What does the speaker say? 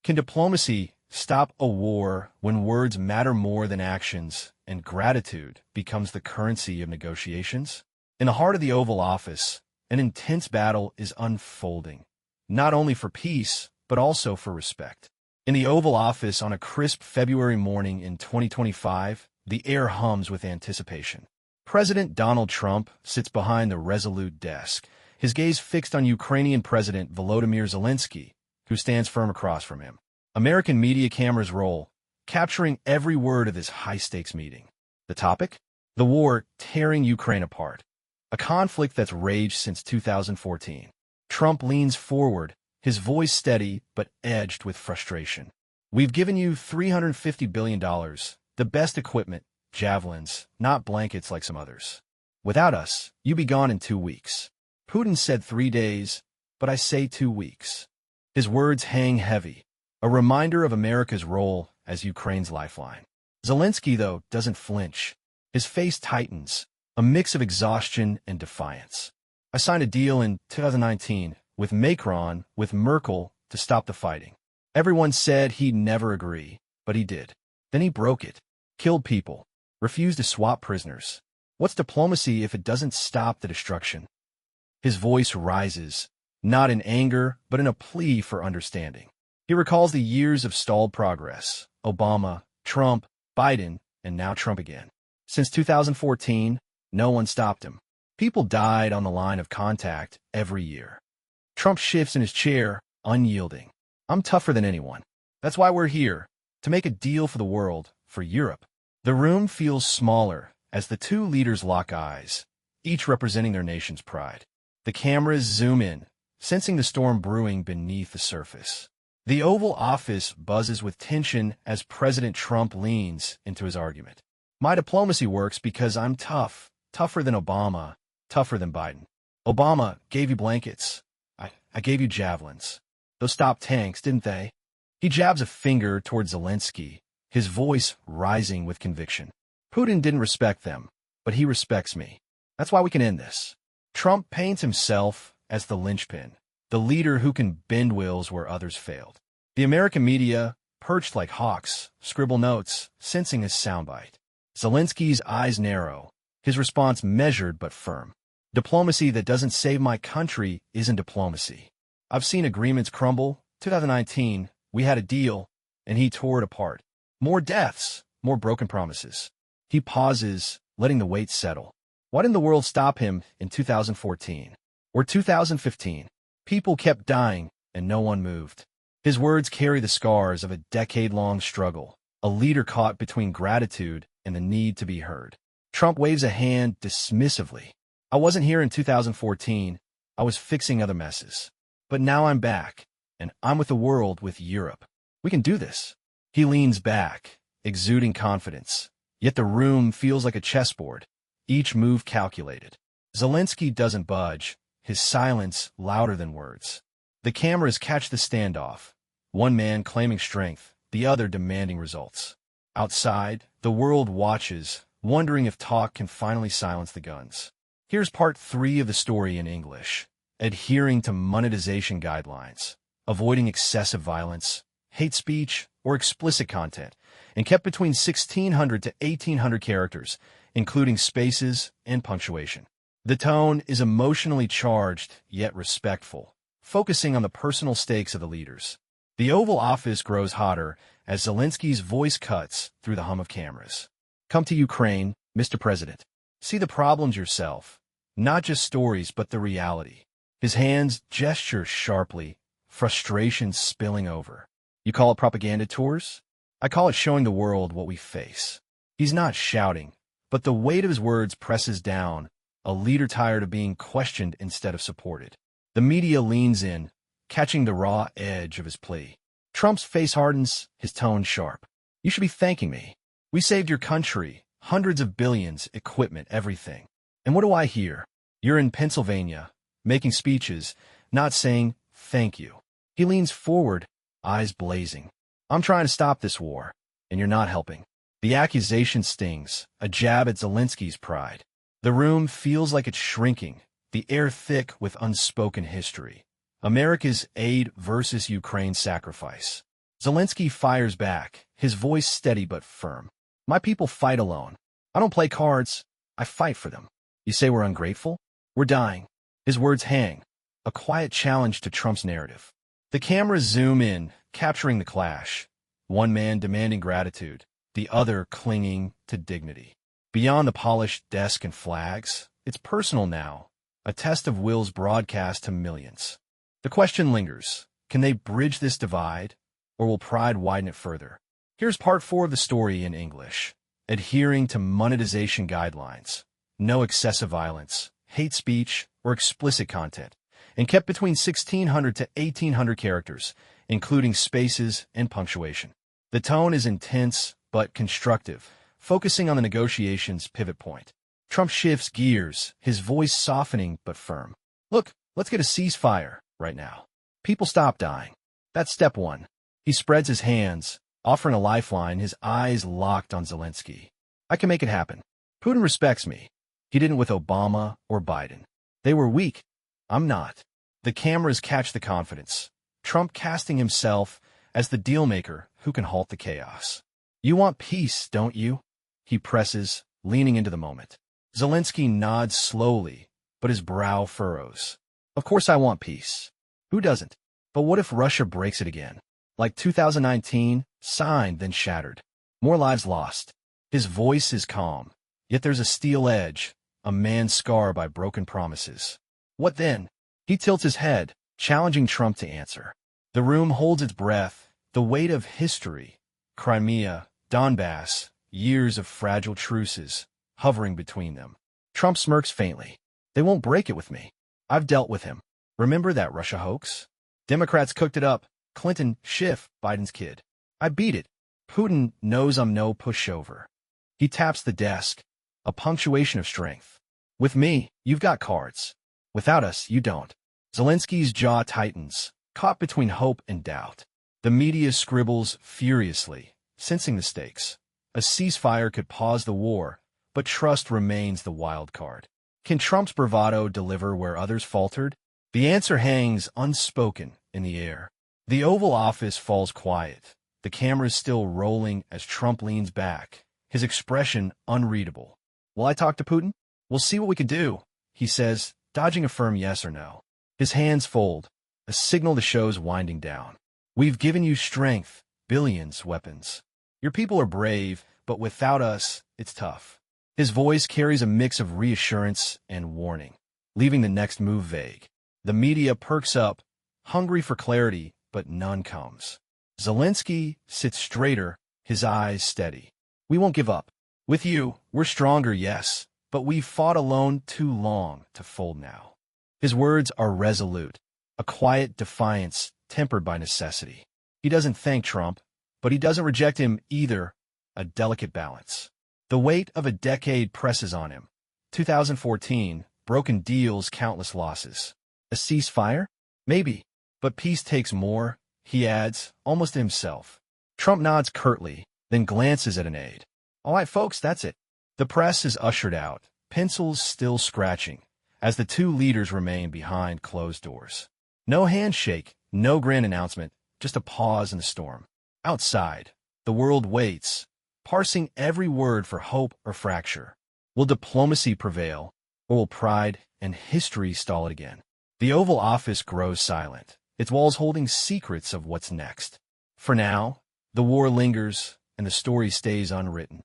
Can diplomacy stop a war when words matter more than actions and gratitude becomes the currency of negotiations? In the heart of the Oval Office, an intense battle is unfolding, not only for peace, but also for respect. In the Oval Office on a crisp February morning in 2025, the air hums with anticipation. President Donald Trump sits behind the resolute desk, his gaze fixed on Ukrainian President Volodymyr Zelensky, who stands firm across from him. American media cameras roll, capturing every word of this high-stakes meeting. The topic? The war tearing Ukraine apart. A conflict that's raged since 2014. Trump leans forward, his voice steady but edged with frustration. We've given you $350 billion, the best equipment, javelins, not blankets like some others. Without us, you'd be gone in 2 weeks. Putin said 3 days, but I say 2 weeks. His words hang heavy, a reminder of America's role as Ukraine's lifeline. Zelensky, though, doesn't flinch. His face tightens, a mix of exhaustion and defiance. I signed a deal in 2019 with Macron, with Merkel, to stop the fighting. Everyone said he'd never agree, but he did. Then he broke it, killed people, refused to swap prisoners. What's diplomacy if it doesn't stop the destruction? His voice rises, not in anger, but in a plea for understanding. He recalls the years of stalled progress. Obama, Trump, Biden, and now Trump again. Since 2014, no one stopped him. People died on the line of contact every year. Trump shifts in his chair, unyielding. I'm tougher than anyone. That's why we're here, to make a deal for the world, for Europe. The room feels smaller as the two leaders lock eyes, each representing their nation's pride. The cameras zoom in, sensing the storm brewing beneath the surface. The Oval Office buzzes with tension as President Trump leans into his argument. My diplomacy works because I'm tough, tougher than Obama, tougher than Biden. Obama gave you blankets. I gave you javelins. Those stopped tanks, didn't they? He jabs a finger towards Zelensky, his voice rising with conviction. Putin didn't respect them, but he respects me. That's why we can end this. Trump paints himself as the linchpin, the leader who can bend wills where others failed. The American media, perched like hawks, scribble notes, sensing his soundbite. Zelensky's eyes narrow, his response measured but firm. Diplomacy that doesn't save my country isn't diplomacy. I've seen agreements crumble. 2019, we had a deal, and he tore it apart. More deaths, more broken promises. He pauses, letting the weight settle. Why didn't the world stop him in 2014? Or 2015? People kept dying, and no one moved. His words carry the scars of a decade-long struggle, a leader caught between gratitude and the need to be heard. Trump waves a hand dismissively. I wasn't here in 2014. I was fixing other messes. But now I'm back, and I'm with the world, with Europe. We can do this. He leans back, exuding confidence. Yet the room feels like a chessboard, each move calculated. Zelensky doesn't budge, his silence louder than words. The cameras catch the standoff, one man claiming strength, the other demanding results. Outside, the world watches, wondering if talk can finally silence the guns. Here's part 3 of the story in English. Adhering to monetization guidelines, avoiding excessive violence, hate speech, or explicit content, and kept between 1,600 to 1,800 characters, including spaces and punctuation. The tone is emotionally charged, yet respectful, focusing on the personal stakes of the leaders. The Oval Office grows hotter as Zelensky's voice cuts through the hum of cameras. Come to Ukraine, Mr. President. See the problems yourself, not just stories, but the reality. His hands gesture sharply, frustration spilling over. You call it propaganda tours? I call it showing the world what we face. He's not shouting, but the weight of his words presses down, a leader tired of being questioned instead of supported. The media leans in, catching the raw edge of his plea. Trump's face hardens, his tone sharp. You should be thanking me. We saved your country, hundreds of billions, equipment, everything. And what do I hear? You're in Pennsylvania, making speeches, not saying thank you. He leans forward, eyes blazing. I'm trying to stop this war, and you're not helping. The accusation stings, a jab at Zelensky's pride. The room feels like it's shrinking, the air thick with unspoken history. America's aid versus Ukraine's sacrifice. Zelensky fires back, his voice steady but firm. My people fight alone. I don't play cards. I fight for them. You say we're ungrateful? We're dying. His words hang, a quiet challenge to Trump's narrative. The cameras zoom in, capturing the clash. One man demanding gratitude, the other clinging to dignity. Beyond the polished desk and flags, it's personal now, a test of wills broadcast to millions. The question lingers, can they bridge this divide, or will pride widen it further? Here's part 4 of the story in English. Adhering to monetization guidelines. No excessive violence, hate speech, or explicit content, and kept between 1,600 to 1,800 characters, including spaces and punctuation. The tone is intense but constructive, focusing on the negotiations' pivot point. Trump shifts gears, his voice softening but firm. Look, let's get a ceasefire right now. People stop dying. That's step 1. He spreads his hands, offering a lifeline, his eyes locked on Zelensky. I can make it happen. Putin respects me. He didn't with Obama or Biden. They were weak. I'm not. The cameras catch the confidence. Trump casting himself as the dealmaker who can halt the chaos. You want peace, don't you? He presses, leaning into the moment. Zelensky nods slowly, but his brow furrows. Of course I want peace. Who doesn't? But what if Russia breaks it again? Like 2019, signed then shattered. More lives lost. His voice is calm, yet there's a steel edge, a man scarred by broken promises. What then? He tilts his head, challenging Trump to answer. The room holds its breath, the weight of history. Crimea, Donbass, years of fragile truces, hovering between them. Trump smirks faintly. They won't break it with me. I've dealt with him. Remember that Russia hoax? Democrats cooked it up. Clinton, Schiff, Biden's kid. I beat it. Putin knows I'm no pushover. He taps the desk, a punctuation of strength. With me, you've got cards. Without us, you don't. Zelensky's jaw tightens, caught between hope and doubt. The media scribbles furiously, sensing the stakes. A ceasefire could pause the war, but trust remains the wild card. Can Trump's bravado deliver where others faltered? The answer hangs unspoken in the air. The Oval Office falls quiet, the cameras still rolling as Trump leans back, his expression unreadable. Will I talk to Putin? We'll see what we can do, he says, dodging a firm yes or no. His hands fold, a signal the show's winding down. We've given you strength, billions, weapons. Your people are brave, but without us, it's tough. His voice carries a mix of reassurance and warning, leaving the next move vague. The media perks up, hungry for clarity, but none comes. Zelensky sits straighter, his eyes steady. We won't give up. With you, we're stronger, yes, but we've fought alone too long to fold now. His words are resolute, a quiet defiance tempered by necessity. He doesn't thank Trump, but he doesn't reject him either, a delicate balance. The weight of a decade presses on him. 2014, broken deals, countless losses. A ceasefire? Maybe. But peace takes more, he adds, almost to himself. Trump nods curtly, then glances at an aide. All right, folks, that's it. The press is ushered out, pencils still scratching, as the two leaders remain behind closed doors. No handshake, no grand announcement, just a pause in the storm. Outside, the world waits, parsing every word for hope or fracture. Will diplomacy prevail, or will pride and history stall it again? The Oval Office grows silent, its walls holding secrets of what's next. For now, the war lingers and the story stays unwritten.